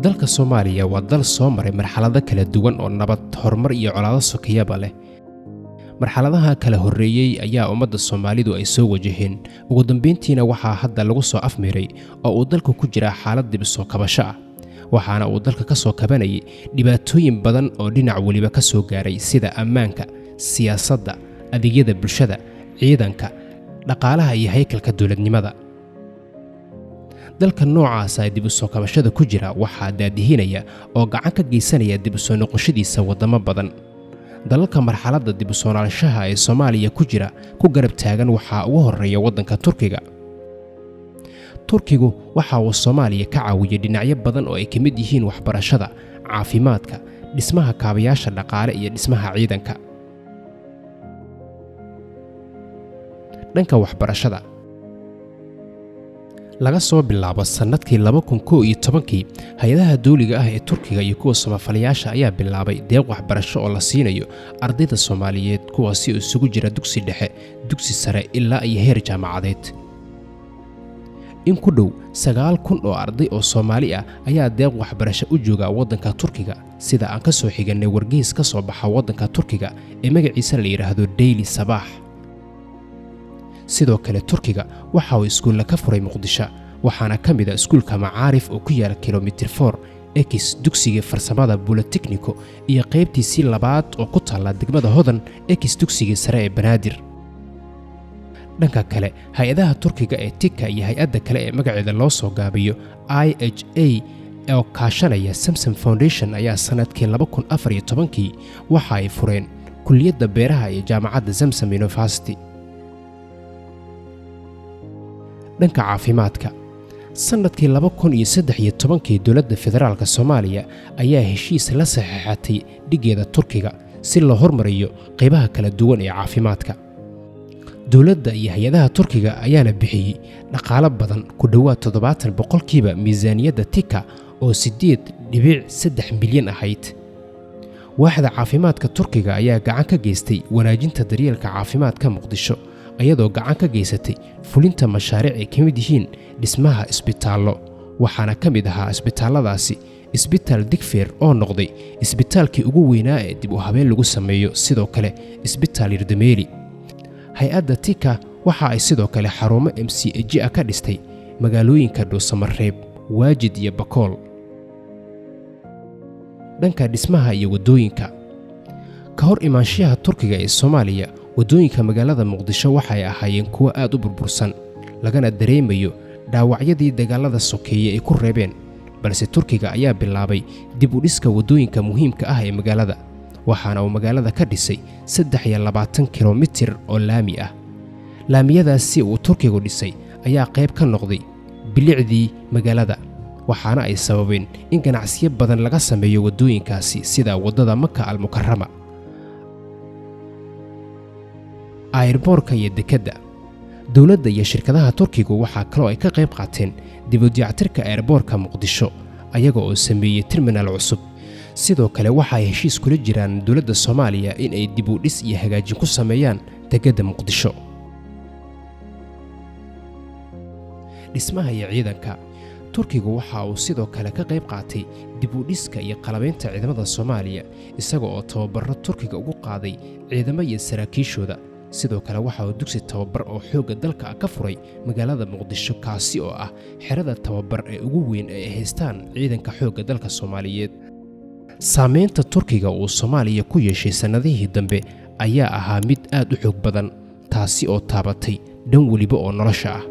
dalka Soomaaliya waa dal soo maray marxalado kala duwan oo nabad, horumar iyo colaado sokeeyaba leh. marxaladaha kala horeeyay ayaa ummadda Soomaalidu ay soo wajaheen, ugu dambeyntiina waxaa hadda lagu soo afmiray oo uu dalku ku jira xaalad dib soo kabasho ah. waxaana uu dalka ka soo kabanayay dhibaatooyin badan oo dhinac waliba ka soo gaaray sida ammaanka, siyaasadda, adeegyada bulshada, ciidanka, dhaqaalaha iyo haykalka dawladnimada. dalka noocaas ah dib soo kabashada ku jira waxaa daadihinaya oo gacan ka geysanaya dib soo noqoshadiisa wadamo badan. dalalka marxaladda dib soo noqoshada ee Soomaaliya ku jira ku garab taagan waxaa ugu horeeya waddanka Turkiga. Turkigu waxa uu Soomaaliya ka caawiyay dhinacyo badan oo ay ka mid yihiin waxbarashada, caafimaadka, dhismaha kaabayaasha dhaqaale iyo dhismaha ciidanka. dhanka waxbarashada, laga soo bilaabo sanadkii 2011 hay'adaha dawliga ah ee Turkiga iyo kuwa samafalayaasha ayaa bilaabay deeq waxbarasho oo la siinayo ardayda Soomaaliyeed kuwaasi oo isugu jira dugsi dhexe, dugsi sare ilaa iyo heer jaamacadeed. in ku dhow 9,000 oo arday oo Soomaali ah ayaa deeq waxbarasho u jooga waddanka Turkiga, sida aan ka soo xiganay wargeys ka soo baxa waddanka Turkiga ee magaciisa la yiraahdo Daily Sabah. sidoo kale Turkiga waxa uu iskuul ka furay Muqdisho, waxaana ka mid ah iskuulka Macaarif oo ku yaala kilomitir 4 X dugsiga farsamada Polytechnico iyo qaybtiisii labaad oo ku taala degmada Hodan X dugsiga sare ee Banaadir. dhanka kale hay'adaha Turkiga ee TIKA iyo hay'adda kale ee magaceeda loo soo gaabiyo IHA oo kaashanaya Samsam Foundation ayaa sanadkii 2014 waxa ay fureen kulliyadda beeraha ee jaamacadda Samsam University. dhanka caafimaadka, sanadkii 2013 dawladda federaalka Soomaaliya ayaa heshiis la saxiixatay dhigeeda Turkiga si loo horumariyo qaybaha kala duwan ee caafimaadka. dawladda iyo hay'adaha Turkiga ayaana bixiyay dhaqaale badan ku dhawaad 70% miisaaniyadda TIKA oo 8.3 milyan ahayd. waaxda caafimaadka Turkiga ayaa gacan ka geystay wanaajinta daryeelka caafimaadka Muqdisho, ayadoo gacan ka geysatay fulinta mashaariic ay ka mid yihiin dhismaha isbitaallo, waxaana ka mid ahaa isbitaalladaasi isbitaal Digfeer oo noqday isbitaalkii ugu weynaa ee dib u habeen lagu sameeyo, sidoo kale isbitaal Yardameeli. hay'adda TIKA waxa ay sidoo kale xarumo MCAG ka dhistay magaalooyinka Dhuusamareeb, Waajid iyo Bakool. dhanka dhismaha iyo wadooyinka, ka hor imaanshaha Turkiga ee Soomaaliya, wadooyinka magaalada Muqdisho waxay ahaayeen kuwo aad u burbursan, lagana dareemayo dhaawacyadii dagaalada sokeeye ay ku reebeen, balse Turkiga ayaa bilaabay dib u dhiska wadooyinka muhiimka ah ee magaalada, waxaana uu magaalada ka dhisay 23 kilomitir oo laami ah. laamiyadaasi uu Turkigu dhisay ayaa qayb ka noqday bilicdii magaalada, waxaana ay sababeen in ganacsiyo badan laga sameeyo wadooyinkaasi sida wadada Maka al-Mukarrama, airportka iyo dekedda. dawladda iyo shirkadaha Turkigu waxa kale oo ay ka qayb qaateen dib u dayactirka airportka Muqdisho ayaga oo sameeyay terminal cusub. sidoo kale waxa ay heshiis kula jiraan dawladda Soomaaliya in ay dib u dhis iyo hagaajin ku sameeyaan dekedda Muqdisho. dhismaha iyo ciidanka, Turkigu waxa uu sidoo kale ka qayb qaatay dib u dhiska iyo qalabaynta ciidamada Soomaaliya, isaga oo tababarro Turkiga ugu qaaday ciidamada iyo saraakiishooda. sidoo kale waxa uu dugsi tababar oo xoogga dalka ka furay magaalada Muqdisho, kaasi oo ah xerada tababar ee ugu weyn ee ay haystaan ciidanka xoogga dalka Soomaaliyeed. saameynta Turkiga uu Soomaaliya ku yeeshay sanadihii dambe ayaa ahaa mid aad u xoog badan, taasi oo taabatay dhan waliba oo nolosha ah.